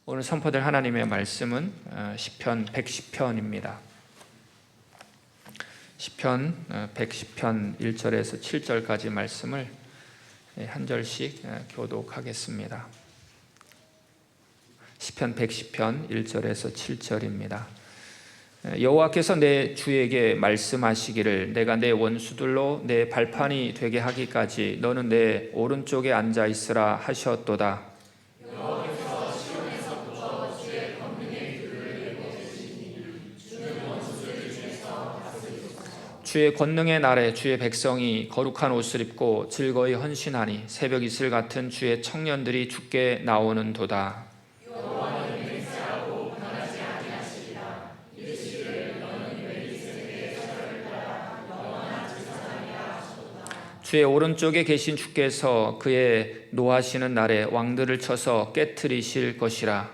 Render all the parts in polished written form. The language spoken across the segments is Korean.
오늘 선포될 하나님의 말씀은 시편 110편입니다. 시편 110편 1절에서 7절까지 말씀을 한 절씩 교독하겠습니다. 시편 110편 1절에서 7절입니다. 여호와께서 내 주에게 말씀하시기를 내가 내 원수들로 내 발판이 되게 하기까지 너는 내 오른쪽에 앉아 있으라 하셨도다. 여호와께서 시온에서부터 주의 권능의 길을 내보내시니 주는 원수들 중에서 다스리소서. 주의 권능의 날에 주의 백성이 거룩한 옷을 입고 즐거이 헌신하니 새벽 이슬 같은 주의 청년들이 주께 나오는도다. 주의 오른쪽에 계신 주께서 그의 노하시는 날에 왕들을 쳐서 깨트리실 것이라.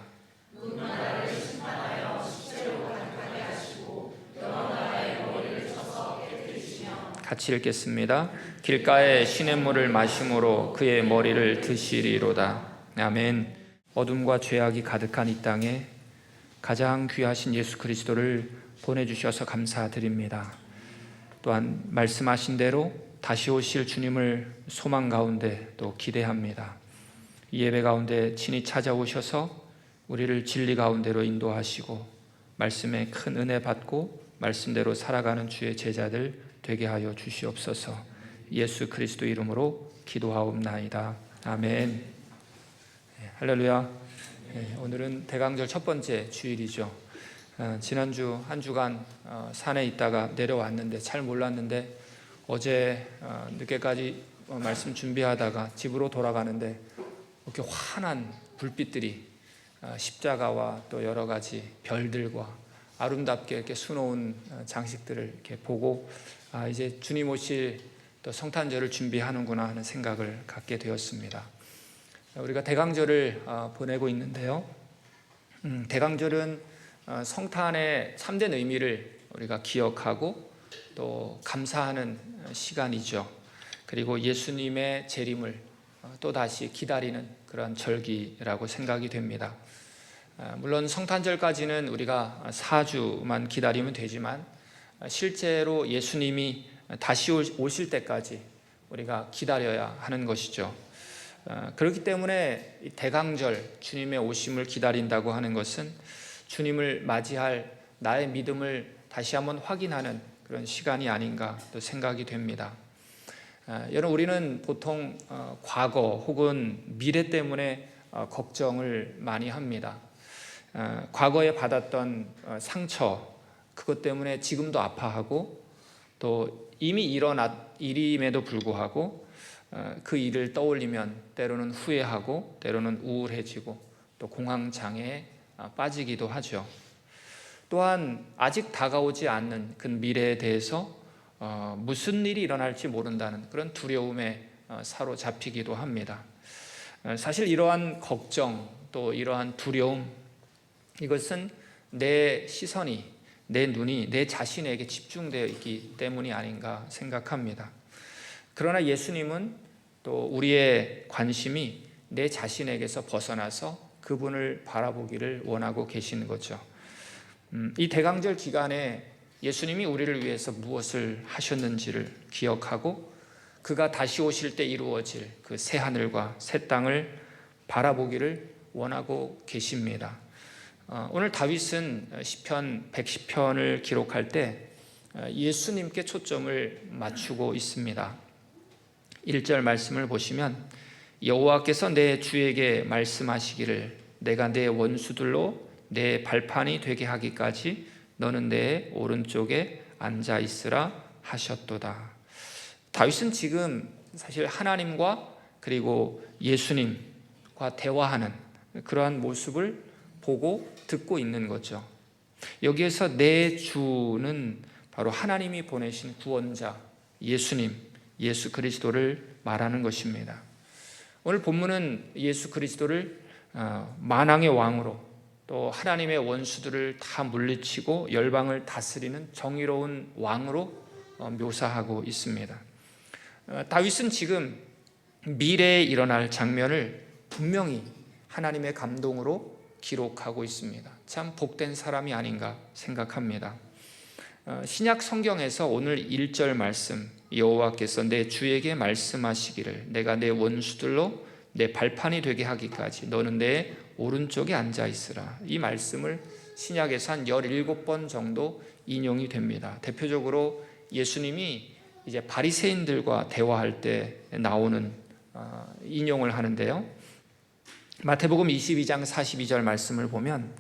문나라를 심판하여 십체로 가득하게 하시고 여러 나라의 머리를 쳐서 깨트리시며. 같이 읽겠습니다. 길가에 시냇물을 마심으로 그의 머리를 드시리로다. 아멘. 어둠과 죄악이 가득한 이 땅에 가장 귀하신 예수 그리스도를 보내주셔서 감사드립니다. 또한 말씀하신 대로 다시 오실 주님을 소망 가운데 또 기대합니다. 이 예배 가운데 친히 찾아오셔서 우리를 진리 가운데로 인도하시고 말씀에 큰 은혜 받고 말씀대로 살아가는 주의 제자들 되게 하여 주시옵소서. 예수 그리스도 이름으로 기도하옵나이다. 아멘. 할렐루야. 오늘은 대강절 첫 번째 주일이죠. 지난주 한 주간 산에 있다가 내려왔는데 잘 몰랐는데 어제 늦게까지 말씀 준비하다가 집으로 돌아가는데 이렇게 환한 불빛들이 십자가와 또 여러 가지 별들과 아름답게 이렇게 수놓은 장식들을 이렇게 보고 이제 주님 오실 또 성탄절을 준비하는구나 하는 생각을 갖게 되었습니다. 우리가 대강절을 보내고 있는데요. 대강절은 성탄의 참된 의미를 우리가 기억하고 또 감사하는 시간이죠. 그리고 예수님의 재림을 또다시 기다리는 그런 절기라고 생각이 됩니다. 물론 성탄절까지는 우리가 4주만 기다리면 되지만 실제로 예수님이 다시 오실 때까지 우리가 기다려야 하는 것이죠. 그렇기 때문에 대강절 주님의 오심을 기다린다고 하는 것은 주님을 맞이할 나의 믿음을 다시 한번 확인하는 그런 시간이 아닌가 또 생각이 됩니다. 여러분, 우리는 보통 과거 혹은 미래 때문에 걱정을 많이 합니다. 과거에 받았던 상처, 그것 때문에 지금도 아파하고 또 이미 일어난 일임에도 불구하고 그 일을 떠올리면 때로는 후회하고 때로는 우울해지고 또 공황장애에 빠지기도 하죠. 또한 아직 다가오지 않는 그 미래에 대해서 무슨 일이 일어날지 모른다는 그런 두려움에 사로잡히기도 합니다. 사실 이러한 걱정 또 이러한 두려움, 이것은 내 시선이, 내 눈이 내 자신에게 집중되어 있기 때문이 아닌가 생각합니다. 그러나 예수님은 또 우리의 관심이 내 자신에게서 벗어나서 그분을 바라보기를 원하고 계시는 거죠. 이 대강절 기간에 예수님이 우리를 위해서 무엇을 하셨는지를 기억하고 그가 다시 오실 때 이루어질 그 새 하늘과 새 땅을 바라보기를 원하고 계십니다. 오늘 다윗은 시편 110편을 기록할 때 예수님께 초점을 맞추고 있습니다. 1절 말씀을 보시면 여호와께서 내 주에게 말씀하시기를 내가 내 원수들로 내 발판이 되게 하기까지 너는 내 오른쪽에 앉아 있으라 하셨도다. 다윗은 지금 사실 하나님과 그리고 예수님과 대화하는 그러한 모습을 보고 듣고 있는 거죠. 여기에서 내 주는 바로 하나님이 보내신 구원자 예수님, 예수 그리스도를 말하는 것입니다. 오늘 본문은 예수 그리스도를 만왕의 왕으로 또 하나님의 원수들을 다 물리치고 열방을 다스리는 정의로운 왕으로 묘사하고 있습니다. 다윗은 지금 미래에 일어날 장면을 분명히 하나님의 감동으로 기록하고 있습니다. 참 복된 사람이 아닌가 생각합니다. 신약 성경에서 오늘 1절 말씀, 여호와께서 내 주에게 말씀하시기를 내가 내 원수들로 내 발판이 되게 하기까지 너는 내 오른쪽에 앉아 있으라. 이 말씀을 신약에서 한 17번 정도 인용이 됩니다. 대표적으로 예수님이 이제 바리새인들과 대화할 때 나오는 인용을 하는데요. 마태복음 22장 42절 말씀을 보면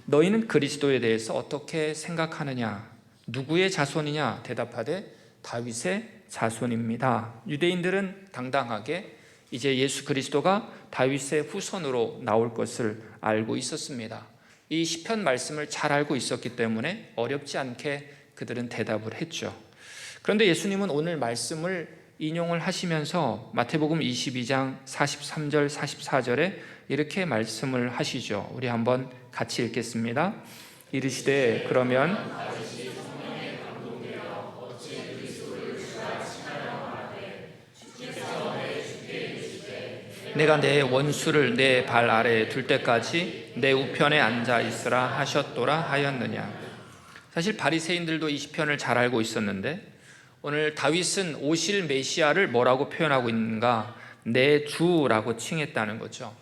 너희는 그리스도에 대해서 어떻게 생각하느냐? 누구의 자손이냐? 대답하되 다윗의 자손입니다. 유대인들은 당당하게 이제 예수 그리스도가 다윗의 후손으로 나올 것을 알고 있었습니다. 이 시편 말씀을 잘 알고 있었기 때문에 어렵지 않게 그들은 대답을 했죠. 그런데 예수님은 오늘 말씀을 인용을 하시면서 마태복음 22장 43절 44절에 이렇게 말씀을 하시죠. 우리 한번 같이 읽겠습니다. 이르시되 그러면 내가 내 원수를 내 발 아래에 둘 때까지 내 우편에 앉아 있으라 하셨도라 하였느냐. 사실 바리새인들도 이 시편을 잘 알고 있었는데 오늘 다윗은 오실 메시아를 뭐라고 표현하고 있는가? 내 주라고 칭했다는 거죠.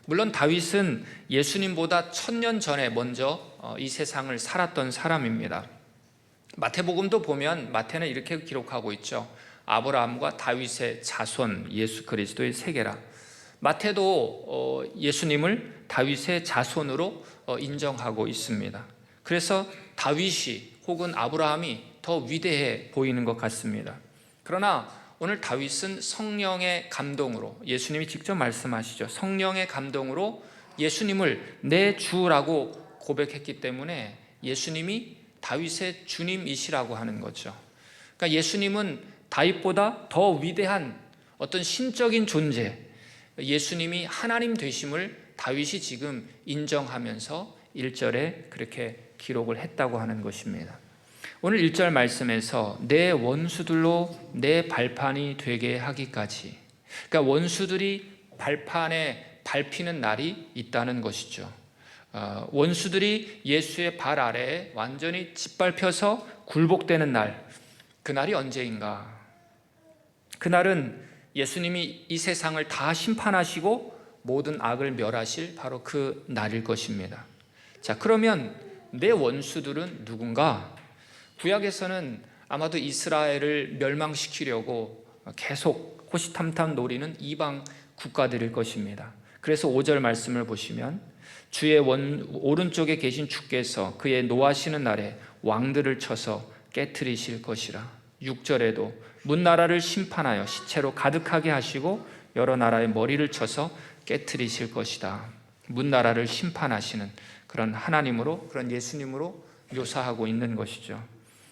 물론 다윗은 예수님보다 1000년 전에 먼저 이 세상을 살았던 사람입니다. 마태복음도 보면 마태는 이렇게 기록하고 있죠. 아브라함과 다윗의 자손 예수 그리스도의 세계라. 마태도 예수님을 다윗의 자손으로 인정하고 있습니다. 그래서 다윗이 혹은 아브라함이 더 위대해 보이는 것 같습니다. 그러나 오늘 다윗은 성령의 감동으로, 예수님이 직접 말씀하시죠. 성령의 감동으로 예수님을 내 주라고 고백했기 때문에 예수님이 다윗의 주님이시라고 하는 거죠. 그러니까 예수님은 다윗보다 더 위대한 어떤 신적인 존재, 예수님이 하나님 되심을 다윗이 지금 인정하면서 1절에 그렇게 기록을 했다고 하는 것입니다. 오늘 1절 말씀에서 내 원수들로 내 발판이 되게 하기까지, 그러니까 원수들이 발판에 밟히는 날이 있다는 것이죠. 원수들이 예수의 발 아래에 완전히 짓밟혀서 굴복되는 날, 그날이 언제인가? 그날은 예수님이 이 세상을 다 심판하시고 모든 악을 멸하실 바로 그 날일 것입니다. 자, 그러면 내 원수들은 누군가? 구약에서는 아마도 이스라엘을 멸망시키려고 계속 호시탐탐 노리는 이방 국가들일 것입니다. 그래서 5절 말씀을 보시면 주의 오른쪽에 계신 주께서 그의 노하시는 날에 왕들을 쳐서 깨트리실 것이라. 6절에도 문나라를 심판하여 시체로 가득하게 하시고 여러 나라의 머리를 쳐서 깨트리실 것이다. 문나라를 심판하시는 그런 하나님으로, 그런 예수님으로 묘사하고 있는 것이죠.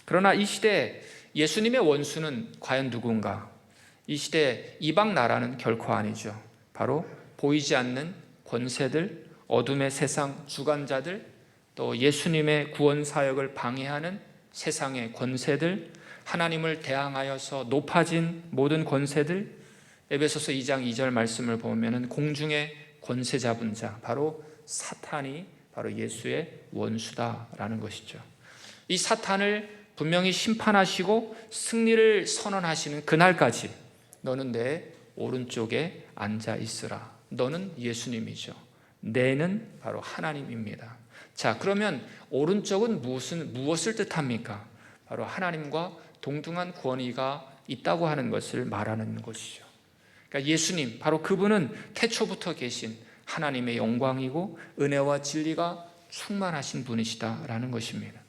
그러나 이 시대 예수님의 원수는 과연 누군가? 이 시대 이방 나라는 결코 아니죠. 바로 보이지 않는 권세들, 어둠의 세상 주관자들, 또 예수님의 구원 사역을 방해하는 세상의 권세들, 하나님을 대항하여서 높아진 모든 권세들, 에베소서 2장 2절 말씀을 보면은 공중의 권세 잡은 자, 바로 사탄이 바로 예수의 원수다라는 것이죠. 이 사탄을 분명히 심판하시고 승리를 선언하시는 그날까지 너는 내 오른쪽에 앉아 있으라. 너는 예수님이죠. 내는 바로 하나님입니다. 자, 그러면 오른쪽은 무엇을 뜻합니까? 바로 하나님과 동등한 권위가 있다고 하는 것을 말하는 것이죠. 그러니까 예수님, 바로 그분은 태초부터 계신 하나님의 영광이고 은혜와 진리가 충만하신 분이시다라는 것입니다.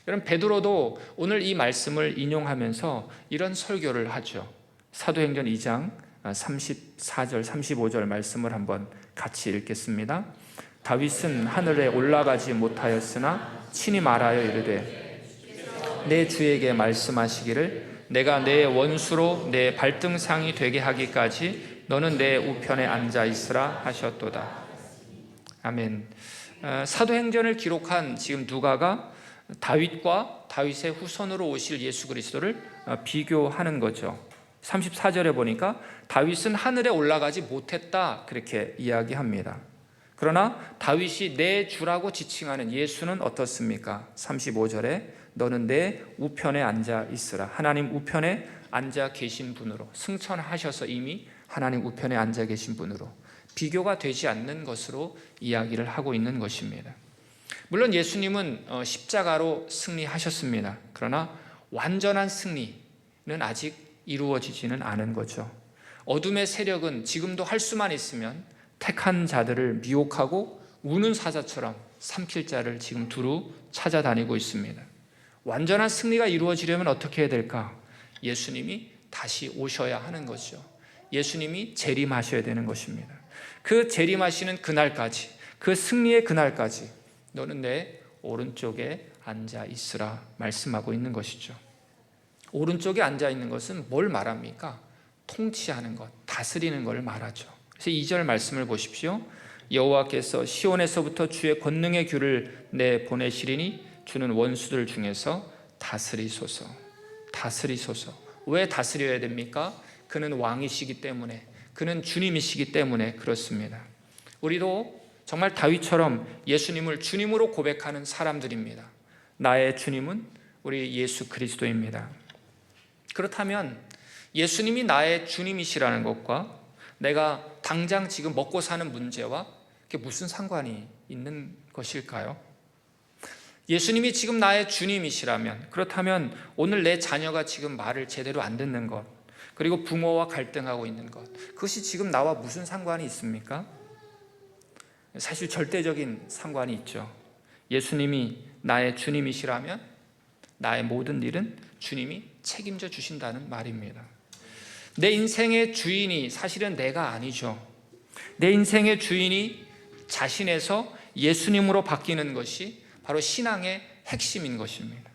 여러분, 베드로도 오늘 이 말씀을 인용하면서 이런 설교를 하죠. 사도행전 2장 34절 35절 말씀을 한번 같이 읽겠습니다. 다윗은 하늘에 올라가지 못하였으나 친히 말하여 이르되 내 주에게 말씀하시기를 내가 내 원수로 내 발등상이 되게 하기까지 너는 내 우편에 앉아 있으라 하셨도다. 아멘. 사도행전을 기록한 지금 누가가 다윗과 다윗의 후손으로 오실 예수 그리스도를 비교하는 거죠. 34절에 보니까 다윗은 하늘에 올라가지 못했다 그렇게 이야기합니다. 그러나 다윗이 내 주라고 지칭하는 예수는 어떻습니까? 35절에 너는 내 우편에 앉아 있으라. 하나님 우편에 앉아 계신 분으로, 승천하셔서 이미 하나님 우편에 앉아 계신 분으로, 비교가 되지 않는 것으로 이야기를 하고 있는 것입니다. 물론 예수님은 십자가로 승리하셨습니다. 그러나 완전한 승리는 아직 이루어지지는 않은 거죠. 어둠의 세력은 지금도 할 수만 있으면 택한 자들을 미혹하고 우는 사자처럼 삼킬 자를 지금 두루 찾아다니고 있습니다. 완전한 승리가 이루어지려면 어떻게 해야 될까? 예수님이 다시 오셔야 하는 거죠. 예수님이 재림하셔야 되는 것입니다. 그 재림하시는 그날까지, 그 승리의 그날까지 너는 내 오른쪽에 앉아 있으라 말씀하고 있는 것이죠. 오른쪽에 앉아 있는 것은 뭘 말합니까? 통치하는 것, 다스리는 걸 말하죠. 그래서 2절 말씀을 보십시오. 여호와께서 시온에서부터 주의 권능의 규를 내 보내시리니 주는 원수들 중에서 다스리소서. 다스리소서. 왜 다스려야 됩니까? 그는 왕이시기 때문에, 그는 주님이시기 때문에 그렇습니다. 우리도 정말 다윗처럼 예수님을 주님으로 고백하는 사람들입니다. 나의 주님은 우리 예수 그리스도입니다. 그렇다면 예수님이 나의 주님이시라는 것과 내가 당장 지금 먹고 사는 문제와 그게 무슨 상관이 있는 것일까요? 예수님이 지금 나의 주님이시라면, 그렇다면 오늘 내 자녀가 지금 말을 제대로 안 듣는 것, 그리고 부모와 갈등하고 있는 것, 그것이 지금 나와 무슨 상관이 있습니까? 사실 절대적인 상관이 있죠. 예수님이 나의 주님이시라면 나의 모든 일은 주님이 책임져 주신다는 말입니다. 내 인생의 주인이 사실은 내가 아니죠. 내 인생의 주인이 자신에서 예수님으로 바뀌는 것이 바로 신앙의 핵심인 것입니다.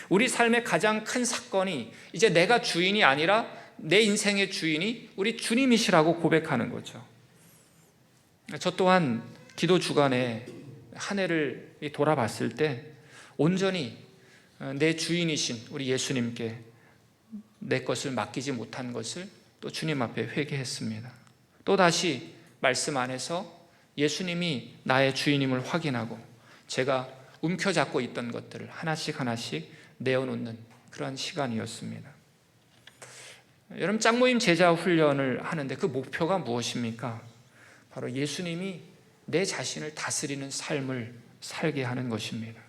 우리 삶의 가장 큰 사건이 이제 내가 주인이 아니라 내 인생의 주인이 우리 주님이시라고 고백하는 거죠. 저 또한 기도 주간에 한 해를 돌아봤을 때 온전히 내 주인이신 우리 예수님께 내 것을 맡기지 못한 것을 또 주님 앞에 회개했습니다. 또다시 말씀 안에서 예수님이 나의 주인임을 확인하고 제가 움켜잡고 있던 것들을 하나씩 하나씩 내어놓는 그런 시간이었습니다. 여러분, 짝모임 제자 훈련을 하는데 그 목표가 무엇입니까? 바로 예수님이 내 자신을 다스리는 삶을 살게 하는 것입니다.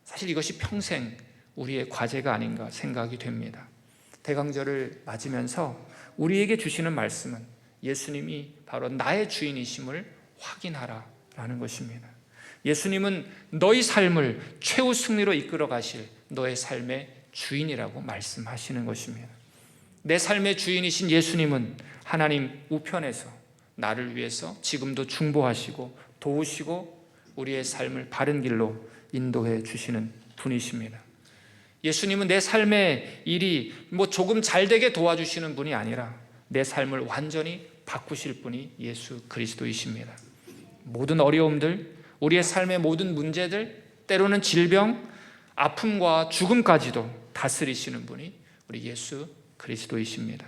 사실 이것이 평생 우리의 과제가 아닌가 생각이 됩니다. 대강절을 맞으면서 우리에게 주시는 말씀은 예수님이 바로 나의 주인이심을 확인하라라는 것입니다. 예수님은 너희 삶을 최후 승리로 이끌어 가실 너의 삶의 주인이라고 말씀하시는 것입니다. 내 삶의 주인이신 예수님은 하나님 우편에서 나를 위해서 지금도 중보하시고 도우시고 우리의 삶을 바른 길로 인도해 주시는 분이십니다. 예수님은 내 삶의 일이 조금 잘 되게 도와주시는 분이 아니라 내 삶을 완전히 바꾸실 분이 예수 그리스도이십니다. 모든 어려움들, 우리의 삶의 모든 문제들, 때로는 질병, 아픔과 죽음까지도 다스리시는 분이 우리 예수 그리스도이십니다.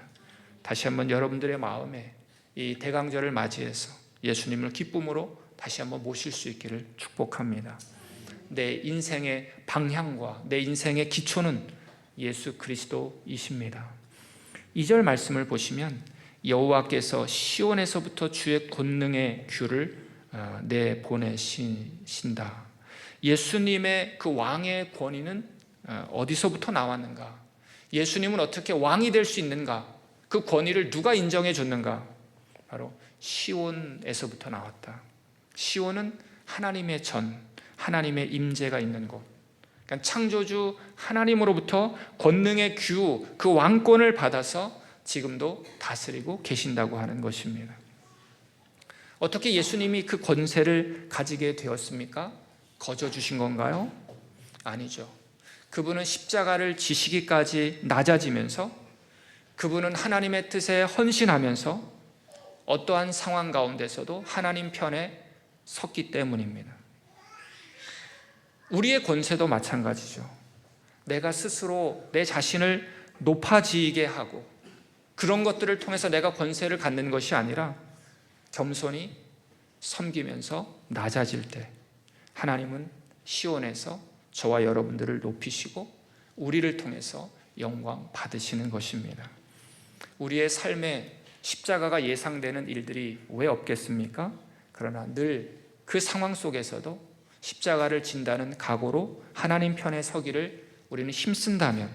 다시 한번 여러분들의 마음에 이 대강절을 맞이해서 예수님을 기쁨으로 다시 한번 모실 수 있기를 축복합니다. 내 인생의 방향과 내 인생의 기초는 예수 그리스도이십니다. 2절 말씀을 보시면 여호와께서 시온에서부터 주의 권능의 규를 내보내신다. 예수님의 그 왕의 권위는 어디서부터 나왔는가? 예수님은 어떻게 왕이 될 수 있는가? 그 권위를 누가 인정해 줬는가? 바로 시온에서부터 나왔다. 시온은 하나님의 전, 하나님의 임재가 있는 곳. 그러니까 창조주 하나님으로부터 권능의 규, 그 왕권을 받아서 지금도 다스리고 계신다고 하는 것입니다. 어떻게 예수님이 그 권세를 가지게 되었습니까? 거저 주신 건가요? 아니죠. 그분은 십자가를 지시기까지 낮아지면서 그분은 하나님의 뜻에 헌신하면서 어떠한 상황 가운데서도 하나님 편에 섰기 때문입니다. 우리의 권세도 마찬가지죠. 내가 스스로 내 자신을 높아지게 하고 그런 것들을 통해서 내가 권세를 갖는 것이 아니라 겸손히 섬기면서 낮아질 때 하나님은 시온에서 저와 여러분들을 높이시고 우리를 통해서 영광 받으시는 것입니다. 우리의 삶에 십자가가 예상되는 일들이 왜 없겠습니까? 그러나 늘 그 상황 속에서도 십자가를 진다는 각오로 하나님 편에 서기를 우리는 힘쓴다면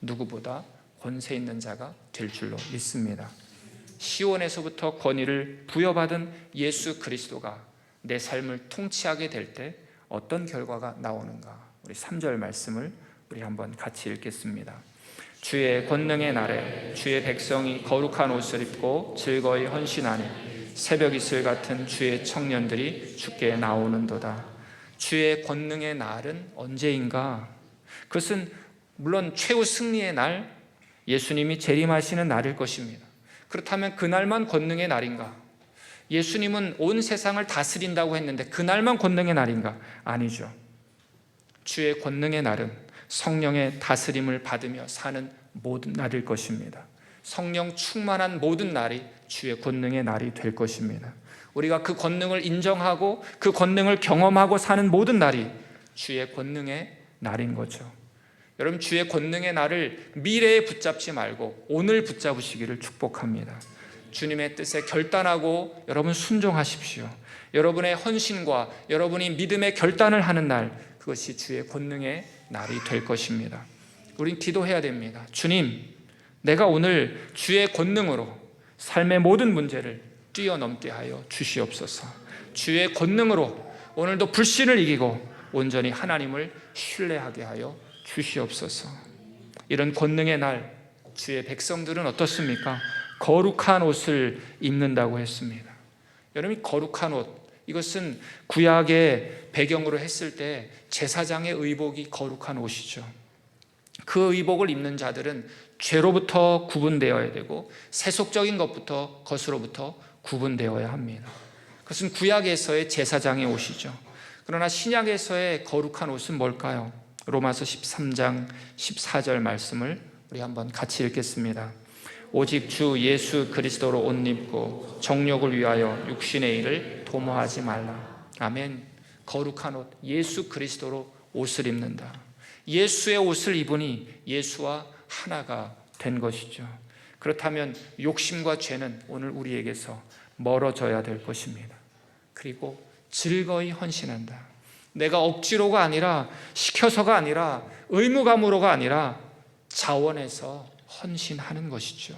누구보다 권세 있는 자가 될 줄로 믿습니다. 시온에서부터 권위를 부여받은 예수 그리스도가 내 삶을 통치하게 될 때 어떤 결과가 나오는가? 우리 3절 말씀을 우리 한번 같이 읽겠습니다. 주의 권능의 날에 주의 백성이 거룩한 옷을 입고 즐거이 헌신하니 새벽 이슬 같은 주의 청년들이 주께 나오는도다. 주의 권능의 날은 언제인가? 그것은 물론 최후 승리의 날, 예수님이 재림하시는 날일 것입니다. 그렇다면 그날만 권능의 날인가? 예수님은 온 세상을 다스린다고 했는데 그날만 권능의 날인가? 아니죠. 주의 권능의 날은 성령의 다스림을 받으며 사는 모든 날일 것입니다. 성령 충만한 모든 날이 주의 권능의 날이 될 것입니다. 우리가 그 권능을 인정하고 그 권능을 경험하고 사는 모든 날이 주의 권능의 날인 거죠. 여러분, 주의 권능의 날을 미래에 붙잡지 말고 오늘 붙잡으시기를 축복합니다. 주님의 뜻에 결단하고 여러분 순종하십시오. 여러분의 헌신과 여러분이 믿음의 결단을 하는 날, 그것이 주의 권능의 날이 될 것입니다. 우린 기도해야 됩니다. 주님, 내가 오늘 주의 권능으로 삶의 모든 문제를 뛰어넘게 하여 주시옵소서. 주의 권능으로 오늘도 불신을 이기고 온전히 하나님을 신뢰하게 하여 주시옵소서. 이런 권능의 날, 주의 백성들은 어떻습니까? 거룩한 옷을 입는다고 했습니다. 여러분이 거룩한 옷, 이것은 구약의 배경으로 했을 때 제사장의 의복이 거룩한 옷이죠. 그 의복을 입는 자들은 죄로부터 구분되어야 되고 세속적인 것으로부터 구분되어야 합니다. 그것은 구약에서의 제사장의 옷이죠. 그러나 신약에서의 거룩한 옷은 뭘까요? 로마서 13장 14절 말씀을 우리 한번 같이 읽겠습니다. 오직 주 예수 그리스도로 옷 입고 정욕을 위하여 육신의 일을 도모하지 말라. 아멘. 거룩한 옷, 예수 그리스도로 옷을 입는다. 예수의 옷을 입으니 예수와 하나가 된 것이죠. 그렇다면 욕심과 죄는 오늘 우리에게서 멀어져야 될 것입니다. 그리고 즐거이 헌신한다. 내가 억지로가 아니라 시켜서가 아니라 의무감으로가 아니라 자원해서 헌신하는 것이죠.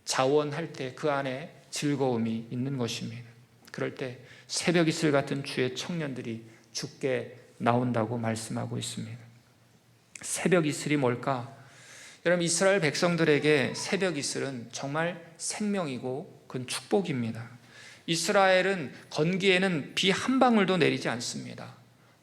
자원할 때 그 안에 즐거움이 있는 것입니다. 그럴 때 새벽 이슬 같은 주의 청년들이 주께 나온다고 말씀하고 있습니다. 새벽 이슬이 뭘까? 여러분, 이스라엘 백성들에게 새벽 이슬은 정말 생명이고 그건 축복입니다. 이스라엘은 건기에는 비 한 방울도 내리지 않습니다.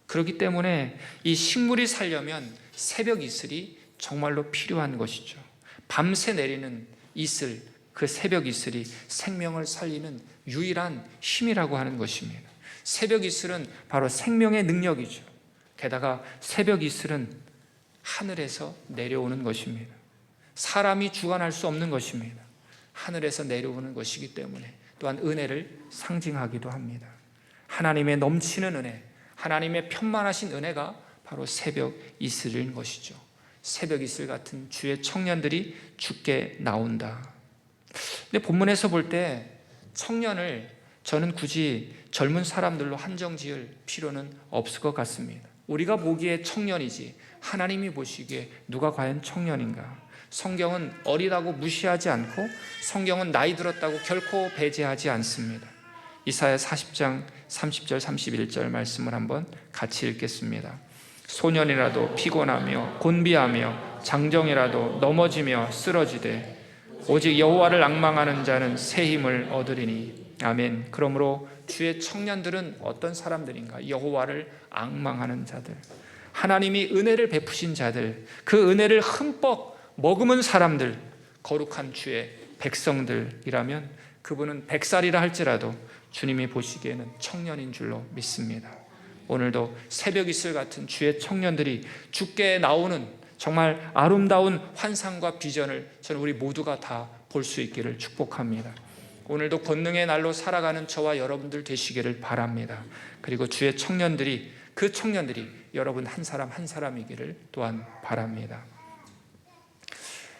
그렇기 때문에 이 식물이 살려면 새벽 이슬이 정말로 필요한 것이죠. 밤새 내리는 이슬, 그 새벽 이슬이 생명을 살리는 유일한 힘이라고 하는 것입니다. 새벽 이슬은 바로 생명의 능력이죠. 게다가 새벽 이슬은 하늘에서 내려오는 것입니다. 사람이 주관할 수 없는 것입니다. 하늘에서 내려오는 것이기 때문에 또한 은혜를 상징하기도 합니다. 하나님의 넘치는 은혜, 하나님의 편만하신 은혜가 바로 새벽 이슬인 것이죠. 새벽 이슬 같은 주의 청년들이 주께 나온다. 근데 본문에서 볼 때 청년을 저는 굳이 젊은 사람들로 한정 지을 필요는 없을 것 같습니다. 우리가 보기에 청년이지 하나님이 보시기에 누가 과연 청년인가? 성경은 어리다고 무시하지 않고 성경은 나이 들었다고 결코 배제하지 않습니다. 이사야 40장 30절 31절 말씀을 한번 같이 읽겠습니다. 소년이라도 피곤하며 곤비하며 장정이라도 넘어지며 쓰러지되 오직 여호와를 앙망하는 자는 새 힘을 얻으리니. 아멘. 그러므로 주의 청년들은 어떤 사람들인가? 여호와를 앙망하는 자들, 하나님이 은혜를 베푸신 자들, 그 은혜를 흠뻑 머금은 사람들, 거룩한 주의 백성들이라면 그분은 100살이라 할지라도 주님이 보시기에는 청년인 줄로 믿습니다. 오늘도 새벽 이슬 같은 주의 청년들이 주께 나오는 정말 아름다운 환상과 비전을 저는 우리 모두가 다 볼 수 있기를 축복합니다. 오늘도 권능의 날로 살아가는 저와 여러분들 되시기를 바랍니다. 그리고 주의 청년들이, 그 청년들이 여러분 한 사람 한 사람이기를 또한 바랍니다.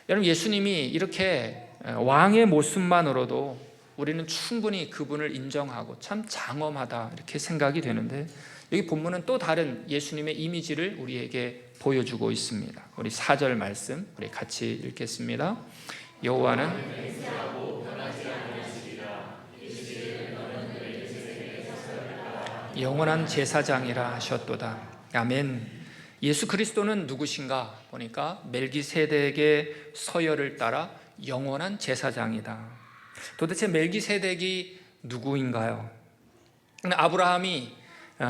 여러분, 예수님이 이렇게 왕의 모습만으로도 우리는 충분히 그분을 인정하고 참 장엄하다 이렇게 생각이 되는데, 여기 본문은 또 다른 예수님의 이미지를 우리에게 보여주고 있습니다. 우리 4절 말씀 우리 같이 읽겠습니다. 여호와는 영원한 제사장이라 하셨도다. 아멘. 예수 그리스도는 누구신가 보니까 멜기세덱의 서열을 따라 영원한 제사장이다. 도대체 멜기세덱이 누구인가요? 아브라함이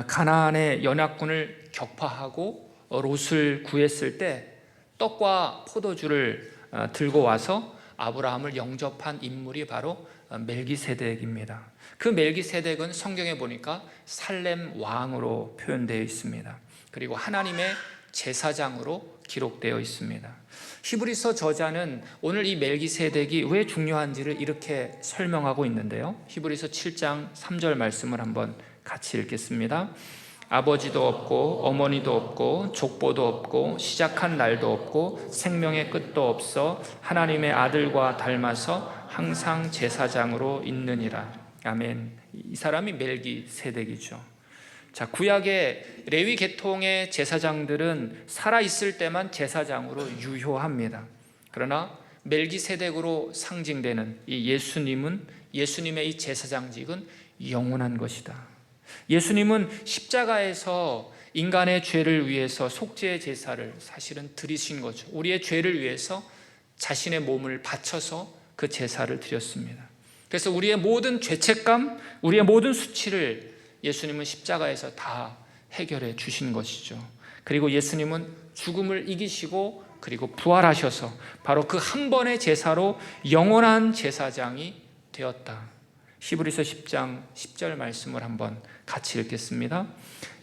가나안의 연합군을 격파하고 롯을 구했을 때 떡과 포도주를 들고 와서 아브라함을 영접한 인물이 바로 멜기세덱입니다. 그 멜기세덱은 성경에 보니까 살렘 왕으로 표현되어 있습니다. 그리고 하나님의 제사장으로 기록되어 있습니다. 히브리서 저자는 오늘 이 멜기세덱이 왜 중요한지를 이렇게 설명하고 있는데요. 히브리서 7장 3절 말씀을 한번 같이 읽겠습니다. 아버지도 없고 어머니도 없고 족보도 없고 시작한 날도 없고 생명의 끝도 없어 하나님의 아들과 닮아서 항상 제사장으로 있느니라. 아멘. 이 사람이 멜기세덱이죠. 자, 구약의 레위 계통의 제사장들은 살아있을 때만 제사장으로 유효합니다. 그러나 멜기세덱으로 상징되는 이 예수님은, 예수님의 이 제사장직은 영원한 것이다. 예수님은 십자가에서 인간의 죄를 위해서 속죄의 제사를 사실은 드리신 거죠. 우리의 죄를 위해서 자신의 몸을 바쳐서 그 제사를 드렸습니다. 그래서 우리의 모든 죄책감, 우리의 모든 수치를 예수님은 십자가에서 다 해결해 주신 것이죠. 그리고 예수님은 죽음을 이기시고 그리고 부활하셔서 바로 그 한 번의 제사로 영원한 제사장이 되었다. 히브리서 10장 10절 말씀을 한번 같이 읽겠습니다.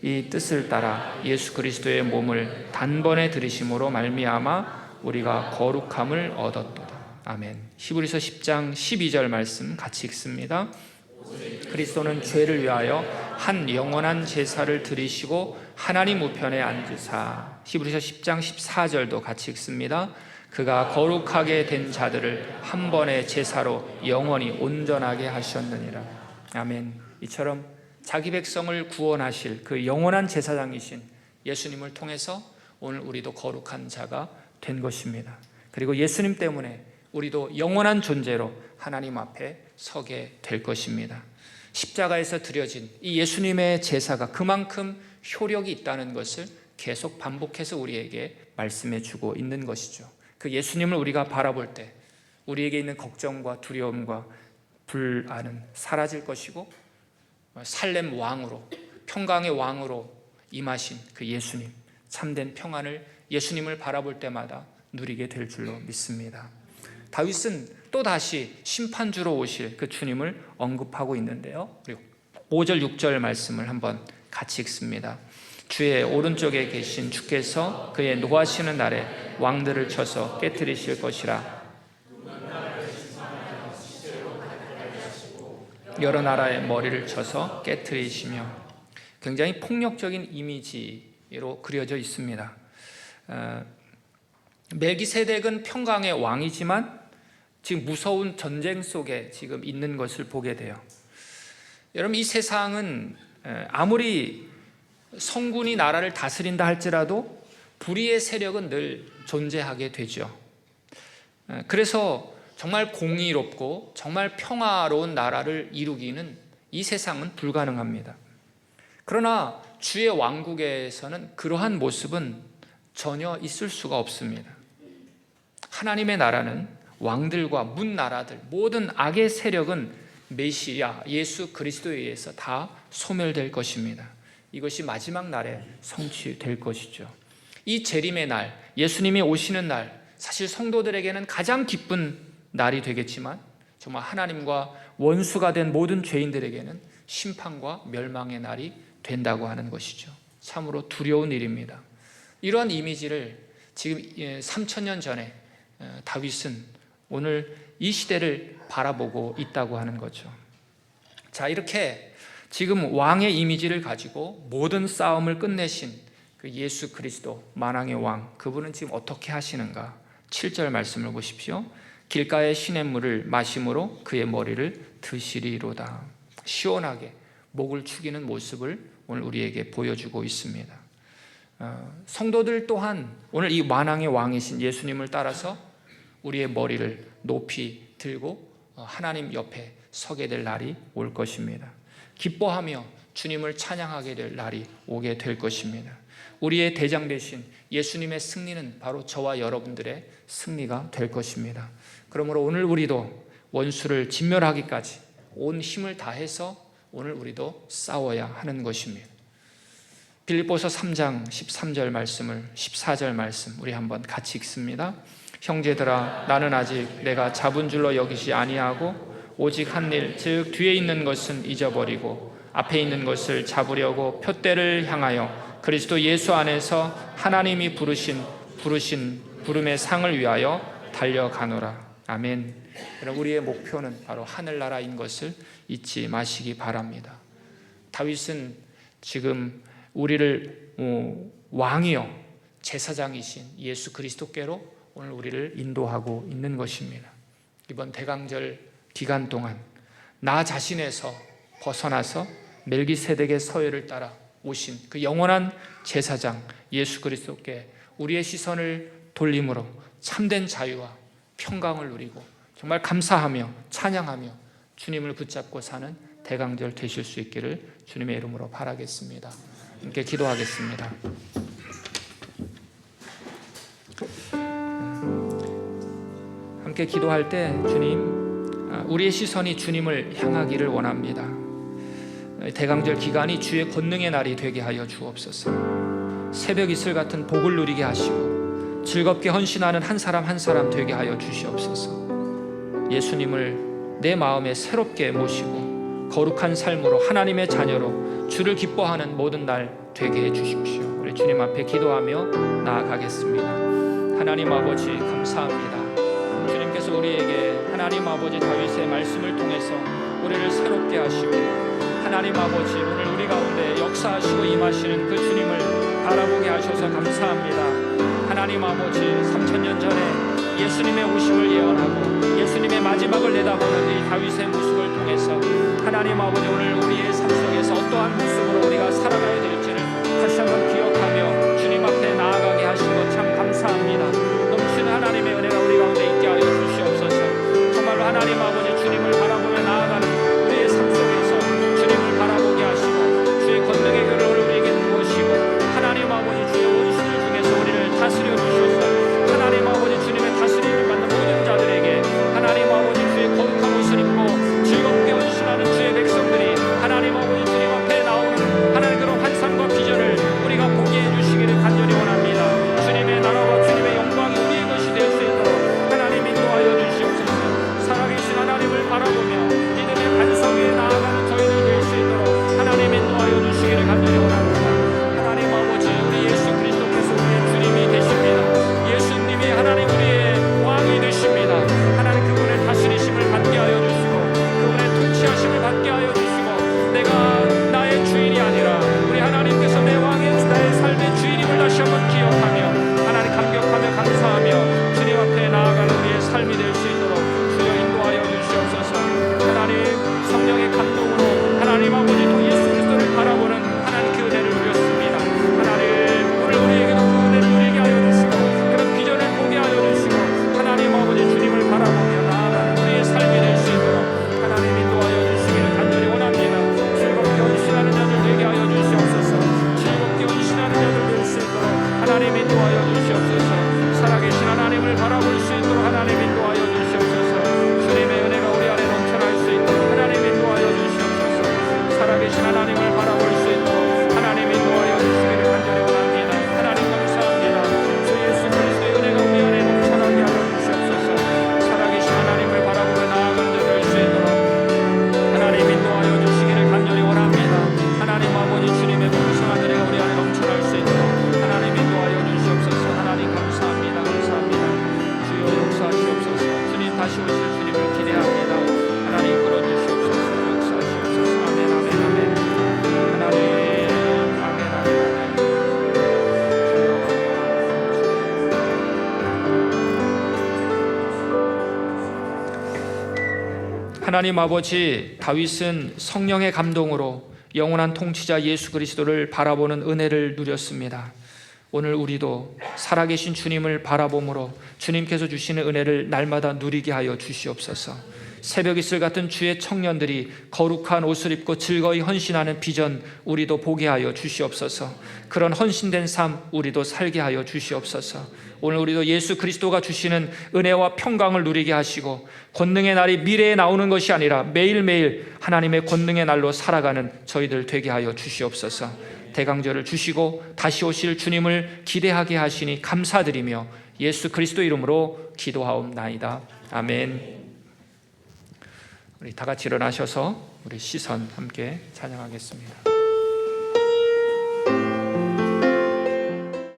이 뜻을 따라 예수 그리스도의 몸을 단번에 들이심으로 말미암아 우리가 거룩함을 얻었도다. 아멘. 히브리서 10장 12절 말씀 같이 읽습니다. 그리스도는 죄를 위하여 한 영원한 제사를 드리시고 하나님 우편에 앉으사. 히브리서 10장 14절도 같이 읽습니다. 그가 거룩하게 된 자들을 한 번의 제사로 영원히 온전하게 하셨느니라. 아멘. 이처럼 자기 백성을 구원하실 그 영원한 제사장이신 예수님을 통해서 오늘 우리도 거룩한 자가 된 것입니다. 그리고 예수님 때문에 우리도 영원한 존재로 하나님 앞에 서게 될 것입니다. 십자가에서 드려진 이 예수님의 제사가 그만큼 효력이 있다는 것을 계속 반복해서 우리에게 말씀해 주고 있는 것이죠. 그 예수님을 우리가 바라볼 때 우리에게 있는 걱정과 두려움과 불안은 사라질 것이고, 살렘 왕으로, 평강의 왕으로 임하신 그 예수님, 참된 평안을 예수님을 바라볼 때마다 누리게 될 줄로 믿습니다. 다윗은 또다시 심판주로 오실 그 주님을 언급하고 있는데요. 그리고 5절 6절 말씀을 한번 같이 읽습니다. 주의 오른쪽에 계신 주께서 그의 노하시는 날에 왕들을 쳐서 깨뜨리실 것이라. 여러 나라의 머리를 쳐서 깨뜨리시며. 굉장히 폭력적인 이미지로 그려져 있습니다. 멜기세덱은 평강의 왕이지만 지금 무서운 전쟁 속에 지금 있는 것을 보게 돼요. 여러분, 이 세상은 아무리 성군이 나라를 다스린다 할지라도 불의의 세력은 늘 존재하게 되죠. 그래서 정말 공의롭고 정말 평화로운 나라를 이루기는 이 세상은 불가능합니다. 그러나 주의 왕국에서는 그러한 모습은 전혀 있을 수가 없습니다. 하나님의 나라는 왕들과 문나라들, 모든 악의 세력은 메시아 예수 그리스도에 의해서 다 소멸될 것입니다. 이것이 마지막 날에 성취될 것이죠. 이 재림의 날, 예수님이 오시는 날, 사실 성도들에게는 가장 기쁜 날이 되겠지만 정말 하나님과 원수가 된 모든 죄인들에게는 심판과 멸망의 날이 된다고 하는 것이죠. 참으로 두려운 일입니다. 이러한 이미지를 지금 3000년 전에 다윗은 오늘 이 시대를 바라보고 있다고 하는 거죠. 자, 이렇게 지금 왕의 이미지를 가지고 모든 싸움을 끝내신 그 예수 그리스도 만왕의 왕, 그분은 지금 어떻게 하시는가? 7절 말씀을 보십시오. 길가의 시냇물을 마심으로 그의 머리를 드시리로다. 시원하게 목을 축이는 모습을 오늘 우리에게 보여주고 있습니다. 성도들 또한 오늘 이 만왕의 왕이신 예수님을 따라서 우리의 머리를 높이 들고 하나님 옆에 서게 될 날이 올 것입니다. 기뻐하며 주님을 찬양하게 될 날이 오게 될 것입니다. 우리의 대장 되신 예수님의 승리는 바로 저와 여러분들의 승리가 될 것입니다. 그러므로 오늘 우리도 원수를 진멸하기까지 온 힘을 다해서 오늘 우리도 싸워야 하는 것입니다. 빌립보서 3장 13절 말씀을 14절 말씀 우리 한번 같이 읽습니다. 형제들아, 나는 아직 내가 잡은 줄로 여기지 아니하고 오직 한 일, 즉 뒤에 있는 것은 잊어버리고 앞에 있는 것을 잡으려고 표대를 향하여 그리스도 예수 안에서 하나님이 부름의 상을 위하여 달려가노라. 아멘. 여러분, 우리의 목표는 바로 하늘나라인 것을 잊지 마시기 바랍니다. 다윗은 지금 우리를 왕이요 제사장이신 예수 그리스도께로 오늘 우리를 인도하고 있는 것입니다. 이번 대강절 기간 동안 나 자신에서 벗어나서 멜기세덱의 서열을 따라 오신 그 영원한 제사장 예수 그리스도께 우리의 시선을 돌림으로 참된 자유와 평강을 누리고 정말 감사하며 찬양하며 주님을 붙잡고 사는 대강절 되실 수 있기를 주님의 이름으로 바라겠습니다. 함께 기도하겠습니다. 함께 기도할 때 주님, 우리의 시선이 주님을 향하기를 원합니다. 대강절 기간이 주의 권능의 날이 되게 하여 주옵소서. 새벽 이슬 같은 복을 누리게 하시고 즐겁게 헌신하는 한 사람 한 사람 되게 하여 주시옵소서. 예수님을 내 마음에 새롭게 모시고 거룩한 삶으로 하나님의 자녀로 주를 기뻐하는 모든 날 되게 해 주십시오. 우리 주님 앞에 기도하며 나아가겠습니다. 하나님 아버지 감사합니다. 주님께서 우리에게 하나님 아버지 다윗의 말씀을 통해서 우리를 새롭게 하시고 하나님 아버지 오늘 우리 가운데 역사하시고 임하시는 그 주님을 바라보게 하셔서 감사합니다. 하나님 아버지 3000년 전에 예수님의 오심을 예언하고 예수님의 마지막을 내다보는 이 다윗의 모습을 통해서 하나님 아버지 오늘 우리의 삶 속에서 어떠한 모습으로 우리가 살아가야 될지를 다시 한번 기억하며 주님 앞에 나아가게 하신 것 참 감사합니다. 넘치는 하나님의 은혜가 우리 가운데 있게 하여 주시옵소서. 정말로 하나님 아버지 주님을 바라보며 나아가는 우리의 삶 속에서 주님을 바라보게 하시고 주의 권능의 교를 우리에게 부으시고 하나님 아버지 주의 원수들 중에서 우리를 다스려 주셔서 하나님 아버지 주님의 다스림을 받는 모든 자들에게 하나님 아버지 주의 거룩한 옷을 입고 즐겁게 헌신하는 주의 백성들이 하나님 아버지 주님 앞에 나오는 하나님 그런 환상과 하나님 아버지, 다윗은 성령의 감동으로 영원한 통치자 예수 그리스도를 바라보는 은혜를 누렸습니다. 오늘 우리도 살아계신 주님을 바라봄으로 주님께서 주시는 은혜를 날마다 누리게 하여 주시옵소서. 새벽 이슬 같은 주의 청년들이 거룩한 옷을 입고 즐거이 헌신하는 비전 우리도 보게 하여 주시옵소서. 그런 헌신된 삶 우리도 살게 하여 주시옵소서. 오늘 우리도 예수 그리스도가 주시는 은혜와 평강을 누리게 하시고 권능의 날이 미래에 나오는 것이 아니라 매일매일 하나님의 권능의 날로 살아가는 저희들 되게 하여 주시옵소서. 대강절을 주시고 다시 오실 주님을 기대하게 하시니 감사드리며 예수 그리스도 이름으로 기도하옵나이다. 아멘. 우리 다 같이 일어나셔서 우리 시선 함께 찬양하겠습니다.